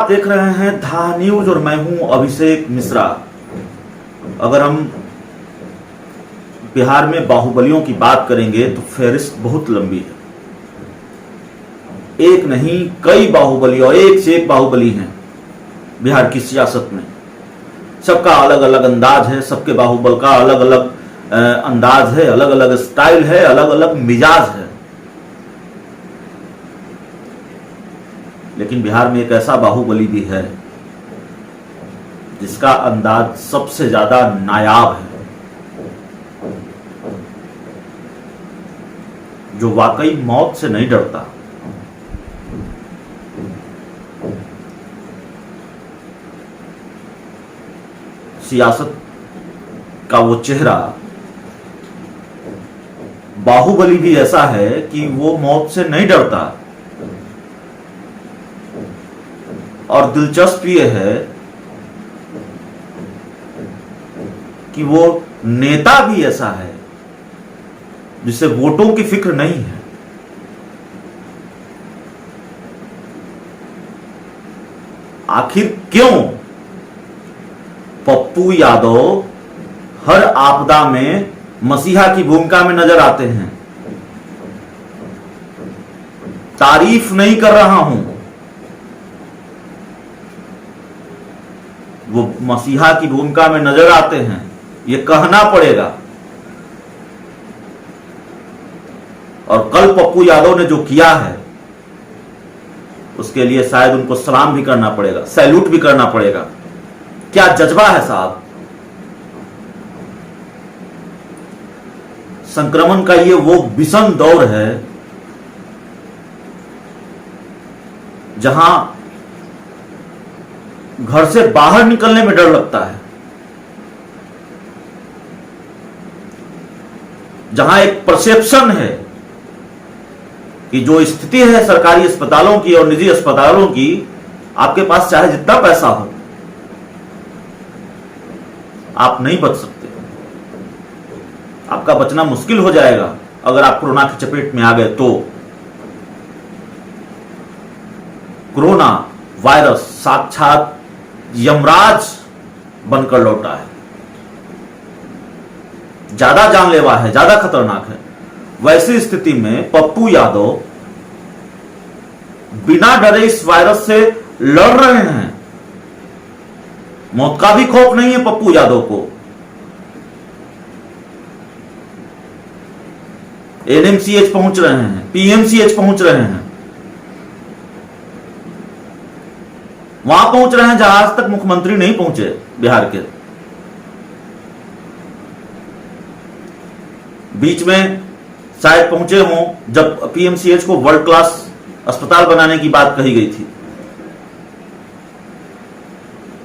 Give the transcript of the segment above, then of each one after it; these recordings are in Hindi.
आप देख रहे हैं धा न्यूज और मैं हूं अभिषेक मिश्रा। अगर हम बिहार में बाहुबलियों की बात करेंगे तो फहरिस्त बहुत लंबी है। एक नहीं कई बाहुबली और एक से एक बाहुबली हैं बिहार की सियासत में। सबका अलग अलग अंदाज है, सबके बाहुबल का अलग अलग अंदाज है, अलग अलग स्टाइल है, अलग अलग मिजाज है। लेकिन बिहार में एक ऐसा बाहुबली भी है जिसका अंदाज सबसे ज्यादा नायाब है, जो वाकई मौत से नहीं डरता। सियासत का वो चेहरा बाहुबली भी ऐसा है कि वो मौत से नहीं डरता। और दिलचस्प ये है कि वो नेता भी ऐसा है जिसे वोटों की फिक्र नहीं है। आखिर क्यों पप्पू यादव हर आपदा में मसीहा की भूमिका में नजर आते हैं? तारीफ नहीं कर रहा हूं, वो मसीहा की भूमिका में नजर आते हैं, ये कहना पड़ेगा। और कल पप्पू यादव ने जो किया है उसके लिए शायद उनको सलाम भी करना पड़ेगा, सैल्यूट भी करना पड़ेगा। क्या जज्बा है साहब। संक्रमण का ये वो भीषण दौर है जहां घर से बाहर निकलने में डर लगता है, जहां एक परसेप्शन है कि जो स्थिति है सरकारी अस्पतालों की और निजी अस्पतालों की, आपके पास चाहे जितना पैसा हो आप नहीं बच सकते। आपका बचना मुश्किल हो जाएगा अगर आप कोरोना की चपेट में आ गए तो। कोरोना वायरस साक्षात यमराज बनकर लौटा है, ज्यादा जानलेवा है, ज्यादा खतरनाक है। वैसी स्थिति में पप्पू यादव बिना डरे इस वायरस से लड़ रहे हैं। मौत का भी खौफ नहीं है पप्पू यादव को। एनएमसीएच पहुंच रहे हैं, पीएमसीएच पहुंच रहे हैं, वहां पहुंच रहे हैं जहां आज तक मुख्यमंत्री नहीं पहुंचे बिहार के। बीच में शायद पहुंचे हों जब पीएमसीएच को वर्ल्ड क्लास अस्पताल बनाने की बात कही गई थी,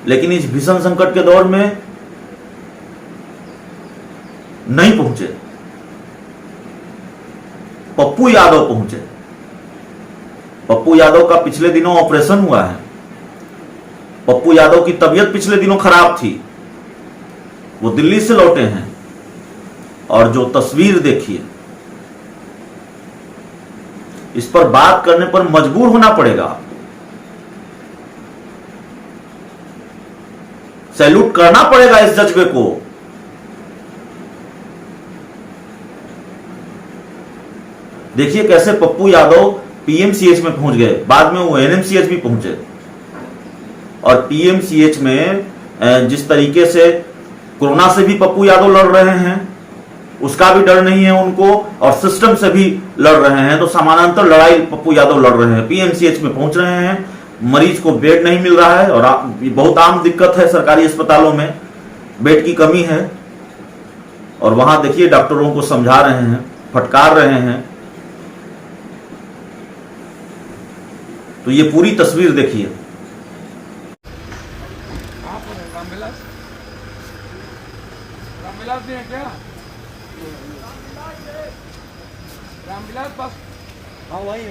लेकिन इस भीषण संकट के दौर में नहीं पहुंचे। पप्पू यादव पहुंचे। पप्पू यादव का पिछले दिनों ऑपरेशन हुआ है। पप्पू यादव की तबीयत पिछले दिनों खराब थी, वो दिल्ली से लौटे हैं और जो तस्वीर देखिए, इस पर बात करने पर मजबूर होना पड़ेगा। सैल्यूट करना पड़ेगा इस जज्बे को। देखिए कैसे पप्पू यादव पीएमसीएच में पहुंच गए, बाद में वो एनएमसीएच भी पहुंचे। और पीएमसीएच में जिस तरीके से कोरोना से भी पप्पू यादव लड़ रहे हैं, उसका भी डर नहीं है उनको, और सिस्टम से भी लड़ रहे हैं, तो समानांतर लड़ाई पप्पू यादव लड़ रहे हैं। पीएमसीएच में पहुंच रहे हैं, मरीज को बेड नहीं मिल रहा है, और बहुत आम दिक्कत है सरकारी अस्पतालों में, बेड की कमी है। और वहां देखिए डॉक्टरों को समझा रहे हैं, फटकार रहे हैं। तो ये पूरी तस्वीर देखिए। रामविलास भी है क्या? रामविलास बस, हाँ वही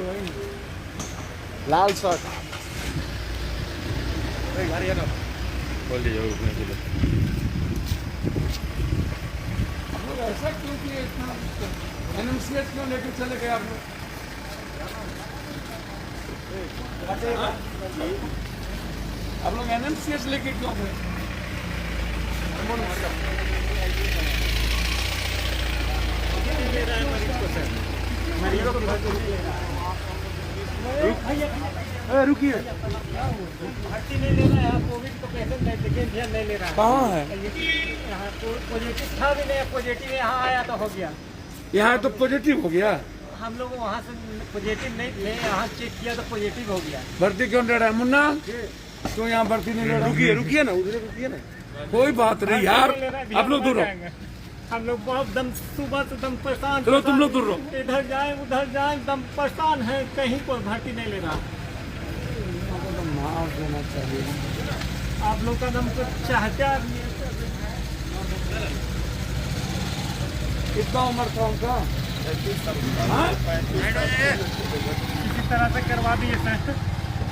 लाल शर्ट बोल दीजिए। हम लोग ऐसा क्यों किए, इतना एनएमसीएच क्यों लेकर चले गए आप लोग? आप लोग NMCH लेके क्यों गए? रुकिए, भर्ती नहीं ले रहा है, कोविड तो पेशेंट नहीं ले रहा है। कहाँ है? यहाँ पॉजिटिव था भी नहीं, पॉजिटिव यहाँ आया तो हो गया। यहाँ तो पॉजिटिव हो गया। हम लोग वहाँ से पॉजिटिव नहीं थे, यहाँ चेक किया तो पॉजिटिव हो गया। भर्ती क्यों ले रहा है मुन्ना? तो यहाँ भर्ती नहीं ले रहा। रुकिए ना, उधर रुकिए ना। कोई बात नहीं यार, आप लोग दूर रहो। हम लोग बहुत दम सुबह से दम परेशान। चलो तुम लोग दूर रहो। इधर जाए उधर जाए दम परेशान है, कहीं कोई भर्ती नहीं ले रहा। माफ देना चाहिए। आप लोग का दम तो चाहते आदमी है। कितना उम्र था उनका? हाँ? किसी तरह से करवा दिए सर।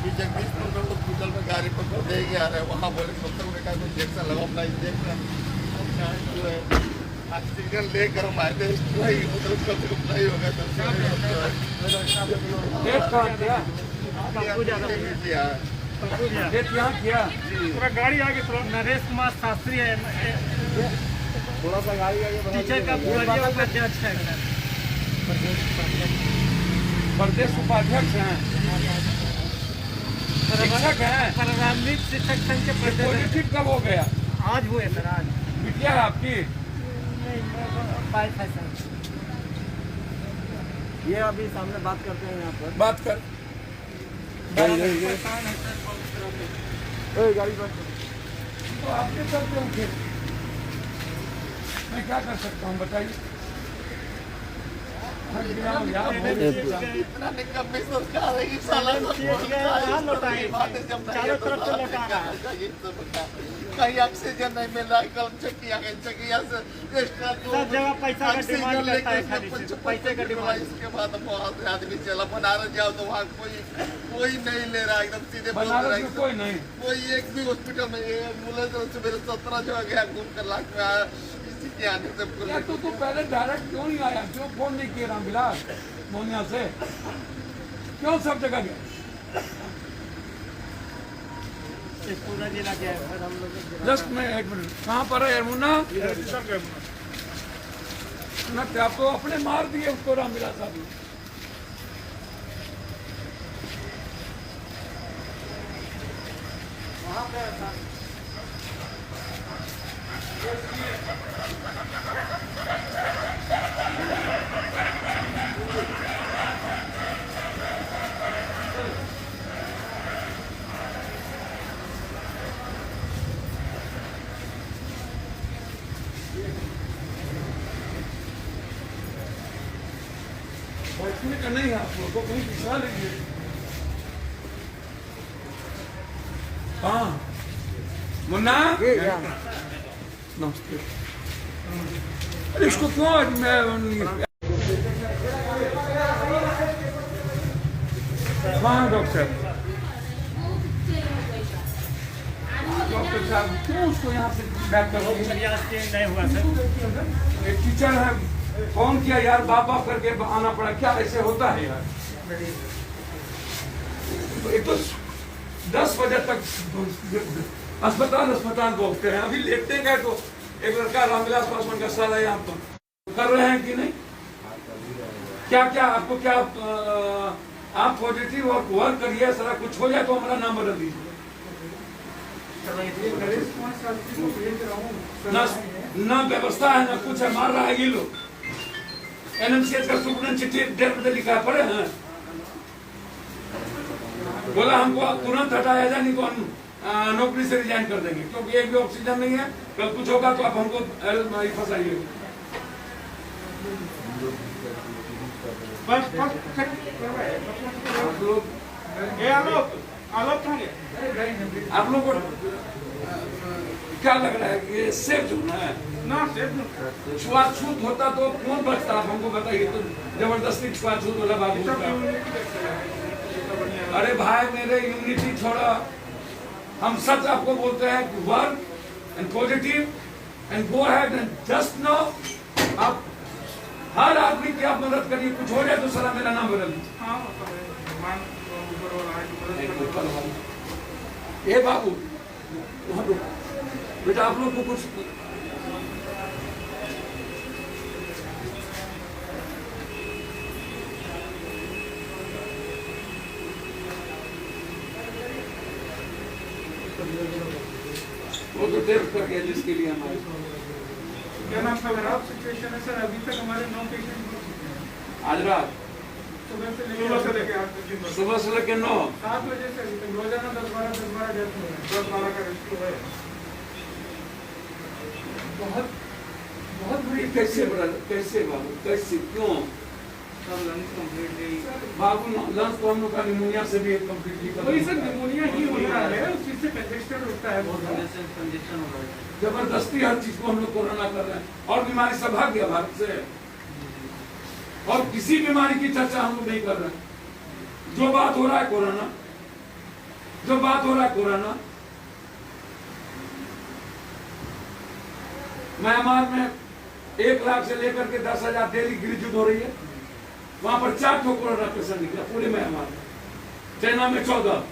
जगदीशपुर में हॉस्पिटल में गाड़ी पकड़ देंगे आ रहे हैं, वहाँ बोले डॉक्टर ने कहा कोई इंजेक्शन लगाओ, अपना इंजेक्शन ऑक्सीजन लेकर हम आए थे, नहीं मतलब कब तक नहीं होगा डेट कहाँ किया? डेट यहाँ किया? पूरा गाड़ी आगे थोड़ा नरेश कुमार शास्त्री है, थोड़ा सा गाड़ी आगे टीचर का बुढ़िया उपाध्यक्ष है, प्रदेश उपाध्यक्ष हैं, शिक्षक हैं। प्रारंभिक शिक्षक संघ के प्रदेश। पॉजिटिव कब हो गया? आज हुए सर, आज बिटिया है आपकी? नहीं, वाइफ है सर। ये अभी सामने बात करते हैं यहाँ पर। बात कर। परेशान है सर। गाड़ी बंद तो आपके सब क्यों थे? मैं क्या कर सकता हूँ बताइए? इतना निकम्मी सरकार है कि साला चारों तरफ से लौटा रहा है। कहीं ऑक्सीजन नहीं मिल रहा है, कल चकिया गई, चकिया से एक्स्ट्रा सब जगह पैसा का डिमांड करता है, खाली पैसे का डिमांड। इसके बाद वहाँ से आदमी चला बनारस जाओ तो वहाँ कोई नहीं ले रहा, एकदम सीधे बोल रहा बनारस में कोई नहीं। कोई एक भी हॉस्पिटल में एम्बुलेंस मेरे 17 जगह गया, घूम कर लाख में आया, इसी के आने से या तो तू पहले डायरेक्ट क्यों नहीं आया? क्यों फोन नहीं किया रामविलास मोनिया से? क्यों सब जगह गया? पूरा जिला गया है सर, हम लोग जस्ट मैं एक मिनट, कहाँ पर है मुन्ना? न आप तो अपने मार दिए उसको रामविलास साहब ने। वहाँ पे था। बैठने का नहीं है, आप लोग को कहीं पिछड़ा लीजिए। हाँ मुन्ना, नमस्ते। अरे इसको क्यों हाँ डॉक्टर साहब क्यों उसको यहाँ से बैक कर नहीं हुआ सर। एक टीचर है, फोन किया यार, बाप बाप करके आना पड़ा, क्या ऐसे होता है यार? एक तो 10 बजे तक अस्पताल बोलते हैं, अभी लेटते गए तो एक लड़का रामविलास पासवान का साला यहाँ पर कर रहे हैं कि नहीं? क्या क्या आपको क्या आप पॉजिटिव और वर्क करिए, सारा कुछ हो जाए तो हमारा नाम बदल दीजिए। ना व्यवस्था है ना कुछ है, मार रहा है ये लोग। NMCH का सुपरडेंट चिट्ठी 1.5 बजे लिखा पड़े हैं, बोला हमको तुरंत हटाया जाए, नहीं तो हम नौकरी से रिजाइन कर देंगे, क्योंकि एक भी ऑक्सीजन नहीं है। कल कुछ होगा तो आप हमको फंसाइए। आप लोग को क्या लग रहा है कि ये सेफ जोन है? ना सेफ छुआछूत होता तो कौन बचता? आप हमको बताइए। तो जबरदस्ती छुआछूत वाला बात होता। अरे भाई मेरे यूनिटी छोड़ा, हम सच आपको बोलते हैं कि work and positive and go ahead and just know, आप हर आदमी की आप मदद करिए, कुछ हो जाए तो सारा मेरा नाम बदल दीजिए। ए बाबू वहाँ रुको। बेटा आप लोग को कुछ वो तो टेस्ट कर गया जिसके लिए हमारे क्या नाम खराब सिचुएशन है सर, अभी तक हमारे 9 पेशेंट हो चुके हैं। आज रात सुबह से लेके 8 बजे तक। सुबह से लेकर 9 7 बजे से अभी तक रोजाना 10-12 डेथ हो रहे हैं। 10-12 का रेस्क्यू है। बहुत बहुत बुरी कैसे ब्रदर, कैसे बाबू, कैसे क्यों सब लंग्स कंप्लीटली बाबू लंग्स को हम लोग का निमोनिया से भी कंप्लीटली वही सर निमोनिया ही होता है, उस चीज से कंजेस्टेड होता है, बहुत कंजेस्शन हो रहा है। जबरदस्ती हर चीज को हम लोग कोरोना कर रहे हैं और बीमारी से भाग गया भारत से और किसी बीमारी की चर्चा हम लोग नहीं कर रहे हैं। जो बात हो रहा है कोरोना, जो बात हो रहा है कोरोना। म्यांमार में 1 लाख से लेकर के 10,000 डेली गिरजुट हो रही है। वहां पर 4 कोरोना पेशेंट निकला पूरे म्यांमार में। चाइना में 14।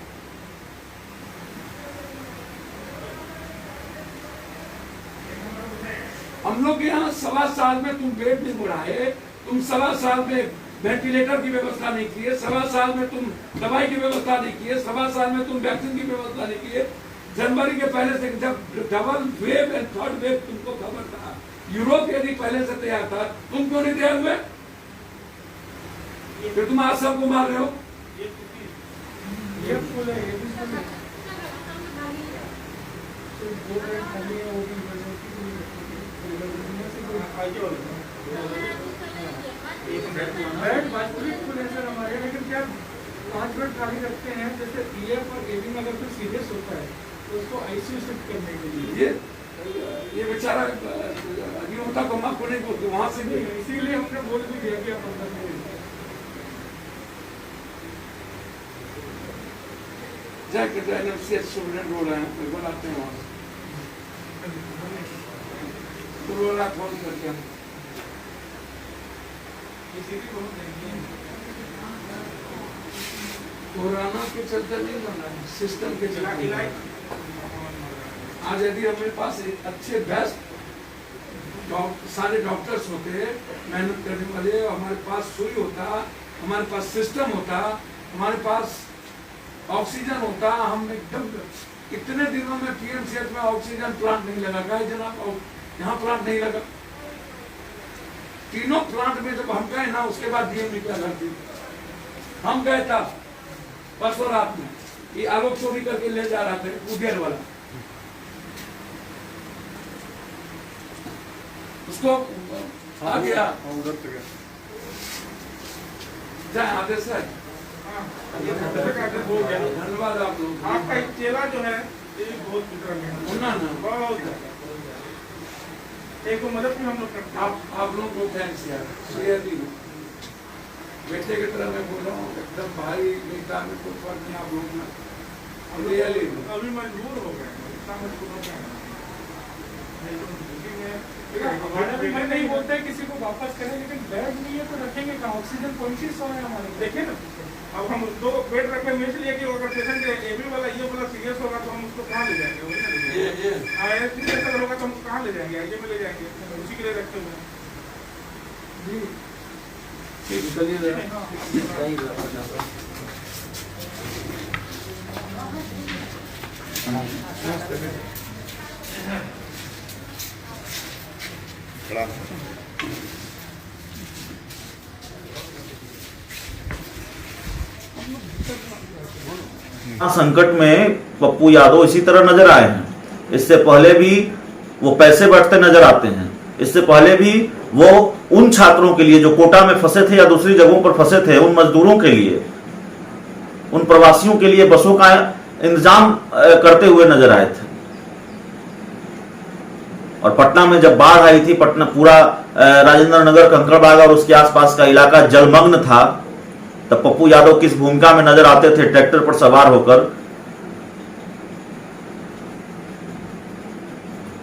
हम लोग यहाँ 1.25 साल में तुम बेड नहीं बढ़ाए, तुम 1.25 साल में वेंटिलेटर की व्यवस्था नहीं किए, 1.25 साल में तुम दवाई की व्यवस्था नहीं किए, 1.25 साल में तुम वैक्सीन की व्यवस्था नहीं किए। जनवरी के पहले से जब double wave and third wave तुमको खबर था, यूरोप यदि पहले से तैयार था, तुम क्यों नहीं तैयार हुए? फिर तुम आज सबको मार रहे हो। ये फुल है, ये भी फुल है। सिर्फ 2 बेड खाली है, वो भी बेड वास्तविक फुल है सर हमारे, लेकिन क्या 5 बेड खाली रखते हैं। जैसे EF और AB में अगर कोई सीरियस होता है तो उसको ICU शिफ्ट करने के लिए ये बेचारा अभियोक्ता को माफ करने को वहां से भी इसीलिए हमने बोल भी दिया कि आप अंदर नहीं जाके NMCH सुप्रीडेंट बोल रहे हैं, बुलाते हैं वहां तो बोल रहा फोन करके हम कोरोना के चलते नहीं बना है, सिस्टम के चलते। आज यदि हमारे पास एक अच्छे बेस्ट सारे डॉक्टर्स होते मेहनत करने वाले, हमारे पास सुई होता, हमारे पास सिस्टम होता, हमारे पास ऑक्सीजन होता, हम एकदम इतने दिनों में PMCH में ऑक्सीजन प्लांट नहीं लगा। गए जनाब, यहाँ प्लांट नहीं लगा। तीनों प्लांट में जब हम गए ना, उसके बाद DM निकला करती। हम गए था परसों रात में, ये आलोक चोरी करके ले जा रहा था उदेर वाला, उसको आ गया जाए आदेश है। धन्यवाद आप लोग। आपका एक चेला जो है ये बहुत ना बहुत एक मदद भी हम लोग करते हैं। आप लोगों को थैंक्स यार, रियली बेटे की तरह मैं बोल रहा हूँ, एकदम भाई बेटा में कोई फर्क नहीं आप लोग में, रियली अभी मजबूर हो गए, इतना मजबूर हो गए। मैं नहीं बोलते किसी को वापस करें, लेकिन बेड नहीं है तो रखेंगे कहाँ? ऑक्सीजन कौन सी सौ है हमारे, देखिए ना। अब हम 2 बेड रखे हैं, इसलिए कि अगर पेशेंट AB वाला ये वाला सीरियस होगा तो हम उसको कहाँ ले जाएंगे? वही ना ले जाएंगे। सीरियस अगर होगा तो हम कहाँ ले जाएंगे? IG में ले जाएंगे, उसी के लिए रखते हुए जी। ठीक चलिए संकट में पप्पू यादव इसी तरह नजर आए हैं। इससे पहले भी वो पैसे बांटते नजर आते हैं। इससे पहले भी वो उन छात्रों के लिए जो कोटा में फंसे थे या दूसरी जगहों पर फंसे थे, उन मजदूरों के लिए, उन प्रवासियों के लिए बसों का इंतजाम करते हुए नजर आए थे। और पटना में जब बाढ़ आई थी, पटना पूरा राजेंद्र नगर, कंकड़बाग और उसके आसपास का इलाका जलमग्न था, तब पप्पू यादव किस भूमिका में नजर आते थे ट्रैक्टर पर सवार होकर,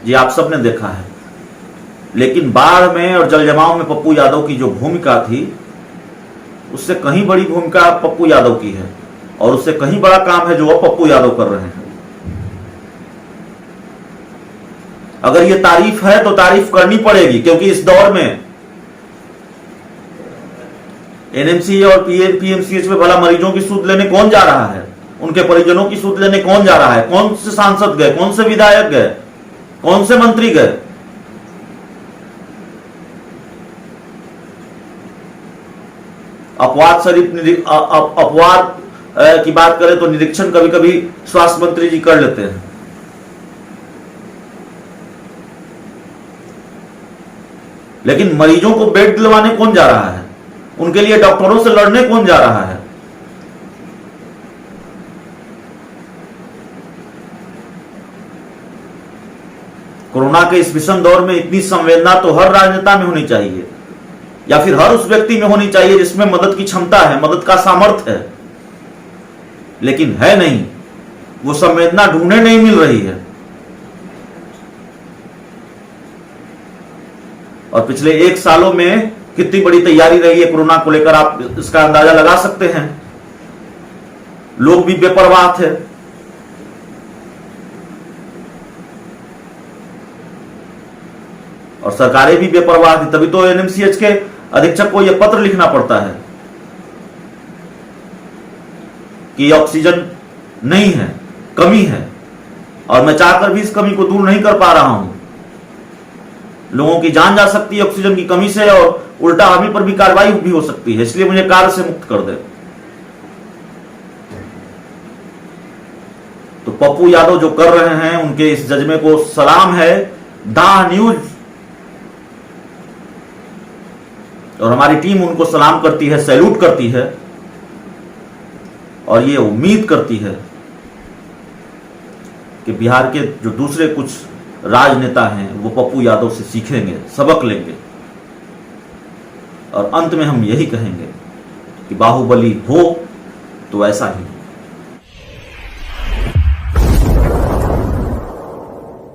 ये आप सबने देखा है। लेकिन बाढ़ में और जल जमाव में पप्पू यादव की जो भूमिका थी, उससे कहीं बड़ी भूमिका पप्पू यादव की है और उससे कहीं बड़ा काम है जो अब पप्पू यादव कर रहे हैं। अगर ये तारीफ है तो तारीफ करनी पड़ेगी, क्योंकि इस दौर में एनएमसी और पीएमसीएच में भला मरीजों की सूद लेने कौन जा रहा है? उनके परिजनों की सूद लेने कौन जा रहा है? कौन से सांसद गए, कौन से विधायक गए, कौन से मंत्री गए? अपवाद की बात करें तो निरीक्षण कभी कभी स्वास्थ्य मंत्री जी कर लेते हैं, लेकिन मरीजों को बेड दिलवाने कौन जा रहा है? उनके लिए डॉक्टरों से लड़ने कौन जा रहा है? कोरोना के इस विषम दौर में इतनी संवेदना तो हर राजनेता में होनी चाहिए, या फिर हर उस व्यक्ति में होनी चाहिए जिसमें मदद की क्षमता है, मदद का सामर्थ्य है, लेकिन है नहीं। वो संवेदना ढूंढने नहीं मिल रही है। और पिछले 1 सालों में कितनी बड़ी तैयारी रही है कोरोना को लेकर, आप इसका अंदाजा लगा सकते हैं। लोग भी बेपरवाह थे, और सरकारें भी बेपरवाह थी, तभी तो एनएमसीएच के अधीक्षक को यह पत्र लिखना पड़ता है कि ऑक्सीजन नहीं है, कमी है, और मैं चाहकर भी इस कमी को दूर नहीं कर पा रहा हूं। लोगों की जान जा सकती है ऑक्सीजन की कमी से, और उल्टा हम ही पर भी कार्रवाई भी हो सकती है, इसलिए मुझे कार्य से मुक्त कर दे। तो पप्पू यादव जो कर रहे हैं, उनके इस जज्बे को सलाम है। दा न्यूज और हमारी टीम उनको सलाम करती है, सैल्यूट करती है, और ये उम्मीद करती है कि बिहार के जो दूसरे कुछ राजनेता हैं वो पप्पू यादव से सीखेंगे, सबक लेंगे, और अंत में हम यही कहेंगे कि बाहुबली हो तो ऐसा ही हो।